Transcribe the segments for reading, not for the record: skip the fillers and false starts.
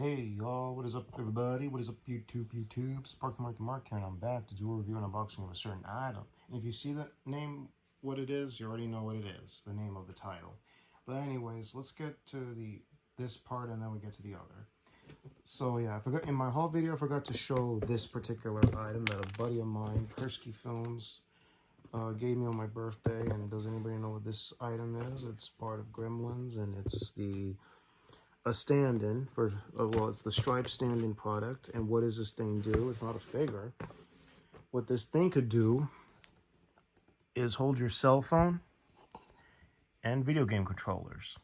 Hey y'all, what is up everybody? What is up YouTube? Sparky Mark here, and I'm back to do a review and unboxing of a certain item. And if you see the name, what it is, you already know what it is, the name of the title. But anyways, let's get to this part and then we get to the other. So yeah, in my haul video, I forgot to show this particular item that a buddy of mine, Kursky Films, gave me on my birthday. And does anybody know what this item is? It's part of Gremlins, and it's a stand-in for, well, it's the stripe stand-in product. And what does this thing do? It's not a figure. What this thing could do is hold your cell phone and video game controllers.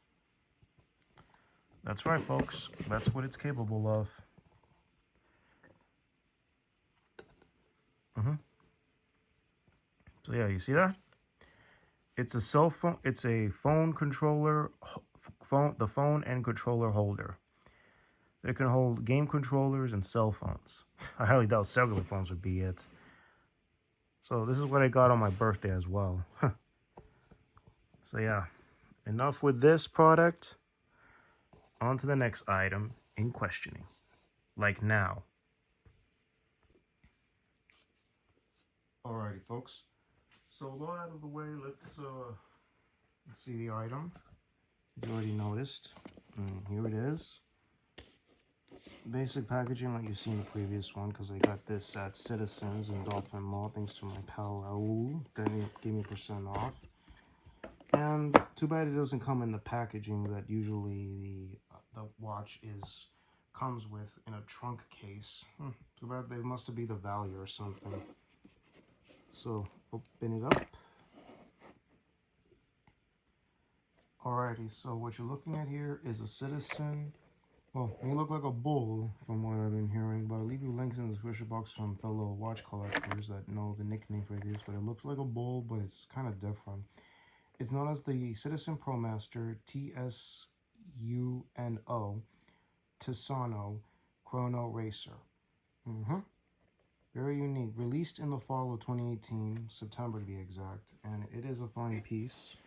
That's right, folks. That's what it's capable of. So yeah, you see that? It's a cell phone. It's a phone controller, the phone and controller holder. It can hold game controllers and cell phones. I highly doubt cellular phones would be it. So this is what I got on my birthday as well. So yeah, enough with this product. On to the next item in questioning. Like now. Alrighty, folks. So with all out of the way, let's see the item. You already noticed. And here it is. Basic packaging like you see in the previous one, because I got this at Citizens in Dolphin Mall thanks to my pal Raul. That gave me % off. And too bad it doesn't come in the packaging that usually the watch comes with in a trunk case. Too bad. They must be the value or something. So open it up. Alrighty, so what you're looking at here is a Citizen. Well, it may look like a bull from what I've been hearing, but I'll leave you links in the description box from fellow watch collectors that know the nickname for this. But it looks like a bull, but it's kind of different. It's known as the Citizen Promaster Tsuno Chrono Racer. Very unique. Released in the fall of 2018, September to be exact, and it is a fine piece.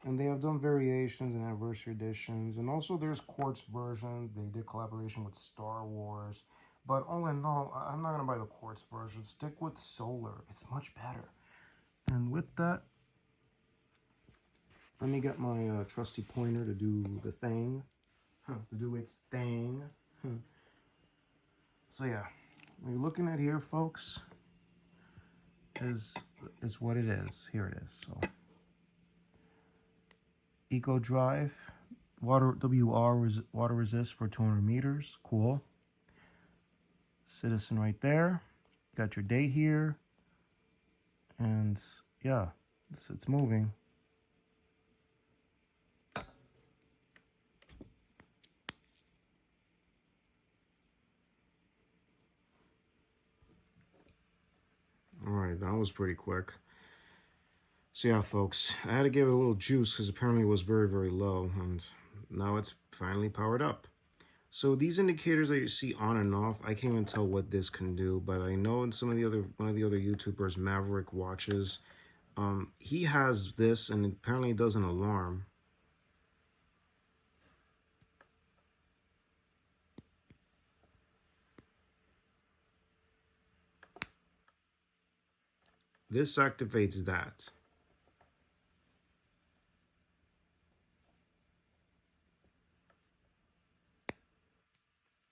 And they have done variations and anniversary editions, and also there's quartz version. They did collaboration with Star Wars, but all in all, I'm not gonna buy the quartz version. Stick with solar. It's much better. And with that, let me get my trusty pointer to do the thing, to do its thing. So yeah, what you're looking at here, folks, is what it is. Here it is. So. Eco Drive, water resist for 200 meters. Cool. Citizen right there. Got your date here. And yeah, it's moving. Alright, that was pretty quick. So yeah, folks, I had to give it a little juice because apparently it was very, very low, and now it's finally powered up. So these indicators that you see on and off, I can't even tell what this can do, but I know in one of the other YouTubers, Maverick Watches, he has this, and apparently it does an alarm. This activates that.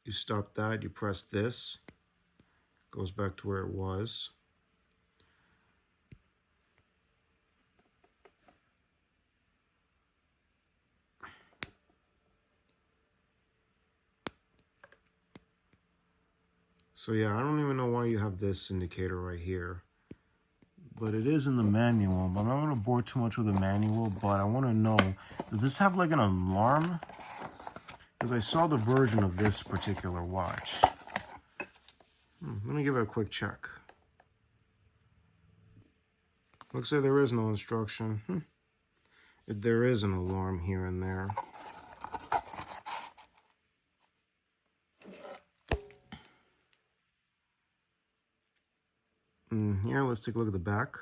You stop that, you press this, goes back to where it was. So yeah, I don't even know why you have this indicator right here, but it is in the manual. But I'm not gonna bore too much with the manual, but I wanna know, does this have like an alarm? Because I saw the version of this particular watch. Let me give it a quick check. Looks like there is no instruction. There is an alarm here and there. Yeah, let's take a look at the back.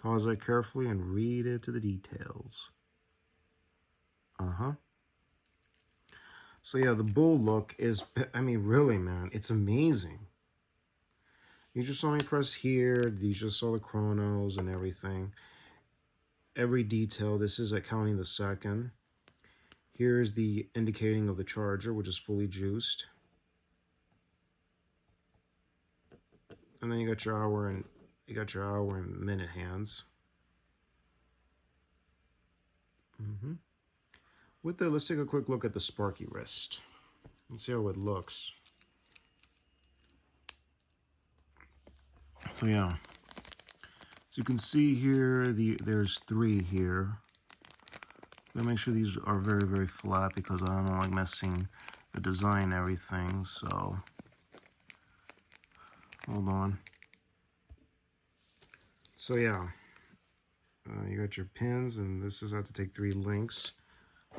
Pause it carefully and read it to the details. So yeah, the Bull look is, I mean, really, man, it's amazing. You just saw me press here. You just saw the chronos and everything. Every detail. This is at counting the second. Here's the indicating of the charger, which is fully juiced. And then you got your hour and minute hands. With that, let's take a quick look at the Sparky wrist. Let's see how it looks. So yeah, so you can see here, there's 3 here. I'm gonna make sure these are very, very flat because I don't like messing the design and everything. So hold on. So yeah, you got your pins, and this is how to take 3 links.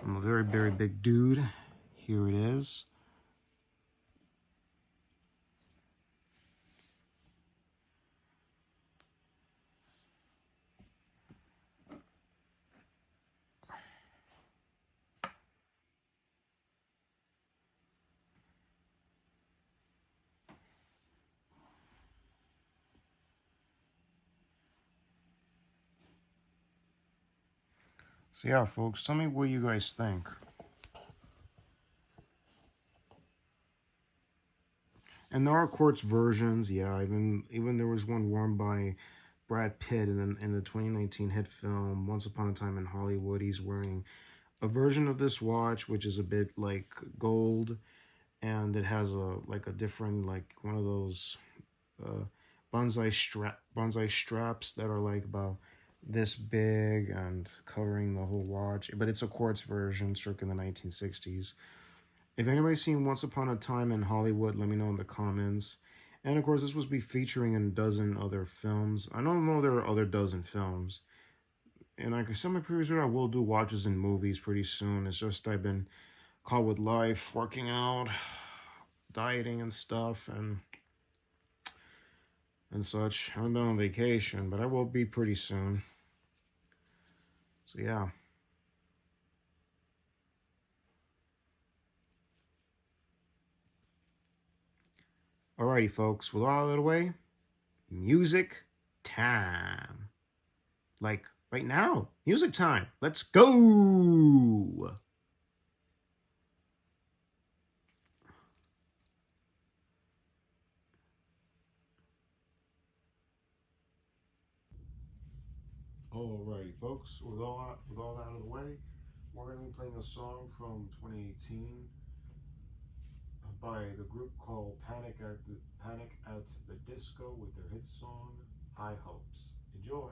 I'm a very, very big dude. Here it is. So yeah, folks, tell me what you guys think. And there are quartz versions, yeah. Even there was one worn by Brad Pitt in the 2019 hit film Once Upon a Time in Hollywood. He's wearing a version of this watch, which is a bit like gold, and it has a different, like one of those bonsai straps that are like about this big and covering the whole watch. But it's a quartz version circa the 1960s. If anybody's seen Once Upon a Time in Hollywood, let me know in the comments. And of course, this was be featuring in a dozen other films. I don't know there are other dozen films. And like I said in my previous video, I will do watches and movies pretty soon. It's just I've been caught with life, working out, dieting and stuff, and such. I haven't been on vacation, but I will be pretty soon. So yeah. Alrighty, folks, with all out of the way, music time. Like right now, music time. Let's go. Alrighty, folks, with all that out of the way, we're going to be playing a song from 2018 by the group called Panic at the Disco with their hit song High Hopes. Enjoy.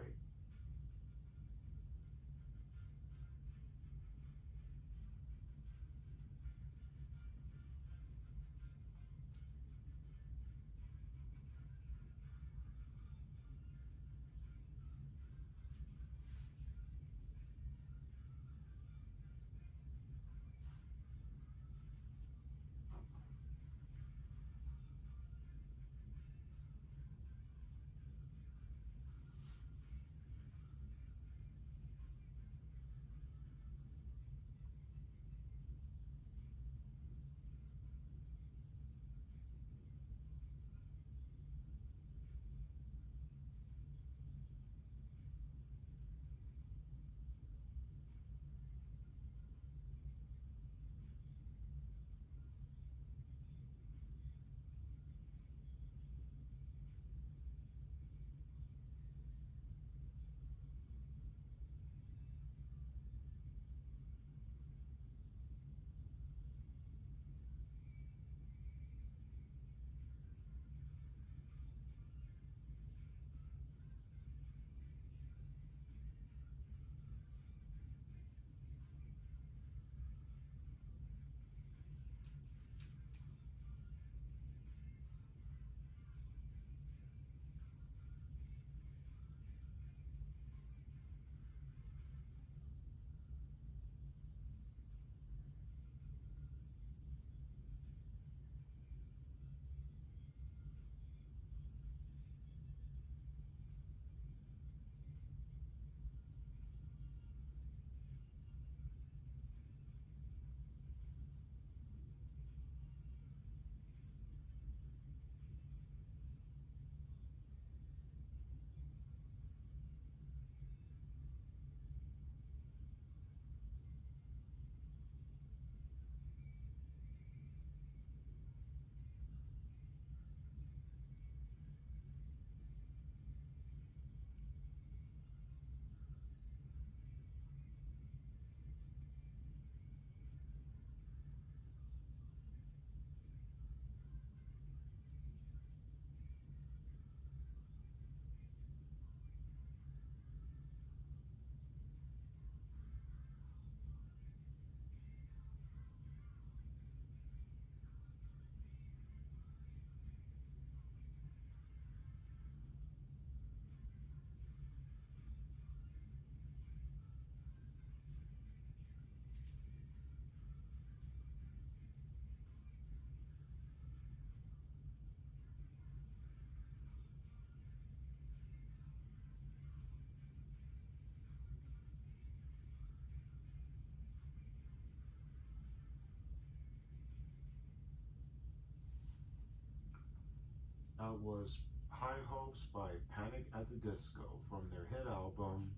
that was High Hopes by Panic at the Disco from their hit album.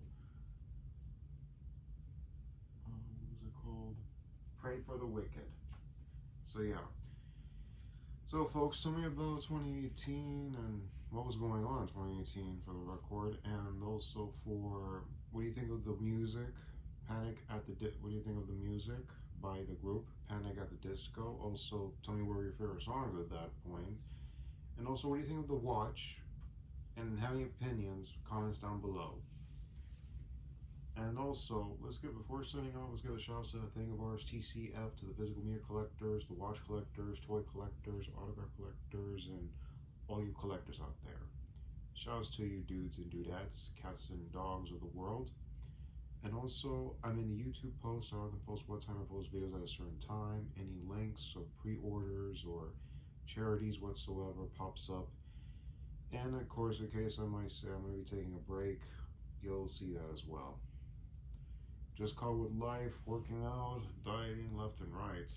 What was it called? Pray for the Wicked. So yeah. So folks, tell me about 2018 and what was going on in 2018 for the record, and also for what do you think of the music? What do you think of the music by the group Panic at the Disco? Also, tell me what were your favorite songs at that point. And also, what do you think of the watch? And have any opinions, comments down below. And also, before signing off, let's give a shout out to the thing of ours, TCF, to the physical media collectors, the watch collectors, toy collectors, autograph collectors, and all you collectors out there. Shout outs to you dudes and dudettes, cats and dogs of the world. And also, I'm in the YouTube post. I often post what time I post videos at a certain time. Any links or pre-orders or charities whatsoever pops up. And of course, in case I might say I'm going to be taking a break, you'll see that as well. Just caught with life, working out, dieting left and right.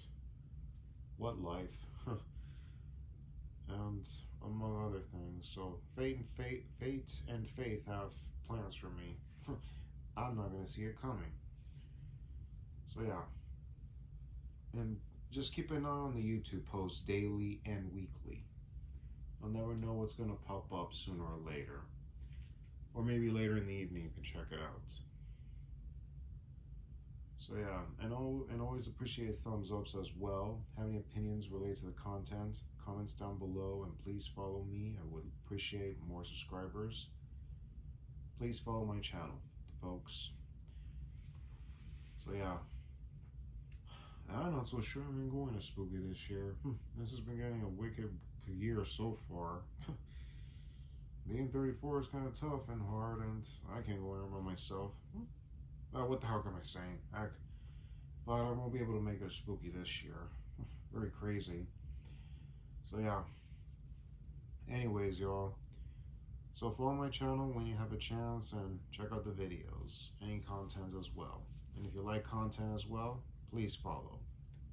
What life? And among other things. So fate and faith have plans for me. I'm not going to see it coming. So yeah. And just keep an eye on the YouTube posts daily and weekly. I'll never know what's going to pop up sooner or later. Or maybe later in the evening you can check it out. So yeah, and always appreciate thumbs ups as well. Have any opinions related to the content? Comments down below, and please follow me. I would appreciate more subscribers. Please follow my channel, folks. So yeah, I'm not so sure I've been going to spooky this year. This has been getting a wicked year so far. Being 34 is kind of tough and hard, and I can't go anywhere by myself. What the hell am I saying? But I won't be able to make it spooky this year. Very crazy. So yeah. Anyways, y'all. So follow my channel when you have a chance and check out the videos. Any content as well. And if you like content as well, please follow.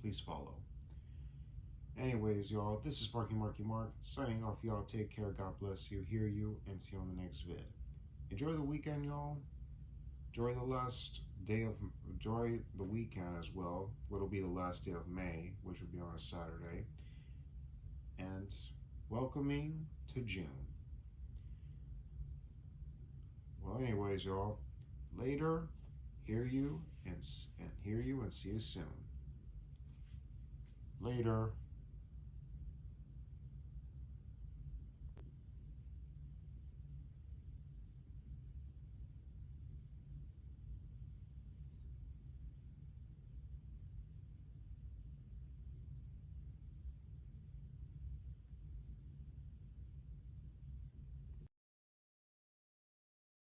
Please follow. Anyways, y'all. This is Marky Mark signing off. Y'all take care. God bless you. Hear you. And see you on the next vid. Enjoy the weekend, y'all. Enjoy the weekend as well, what'll be the last day of May, which will be on a Saturday, and welcoming to June. Well, anyways, y'all, later, hear you and see you soon. Later.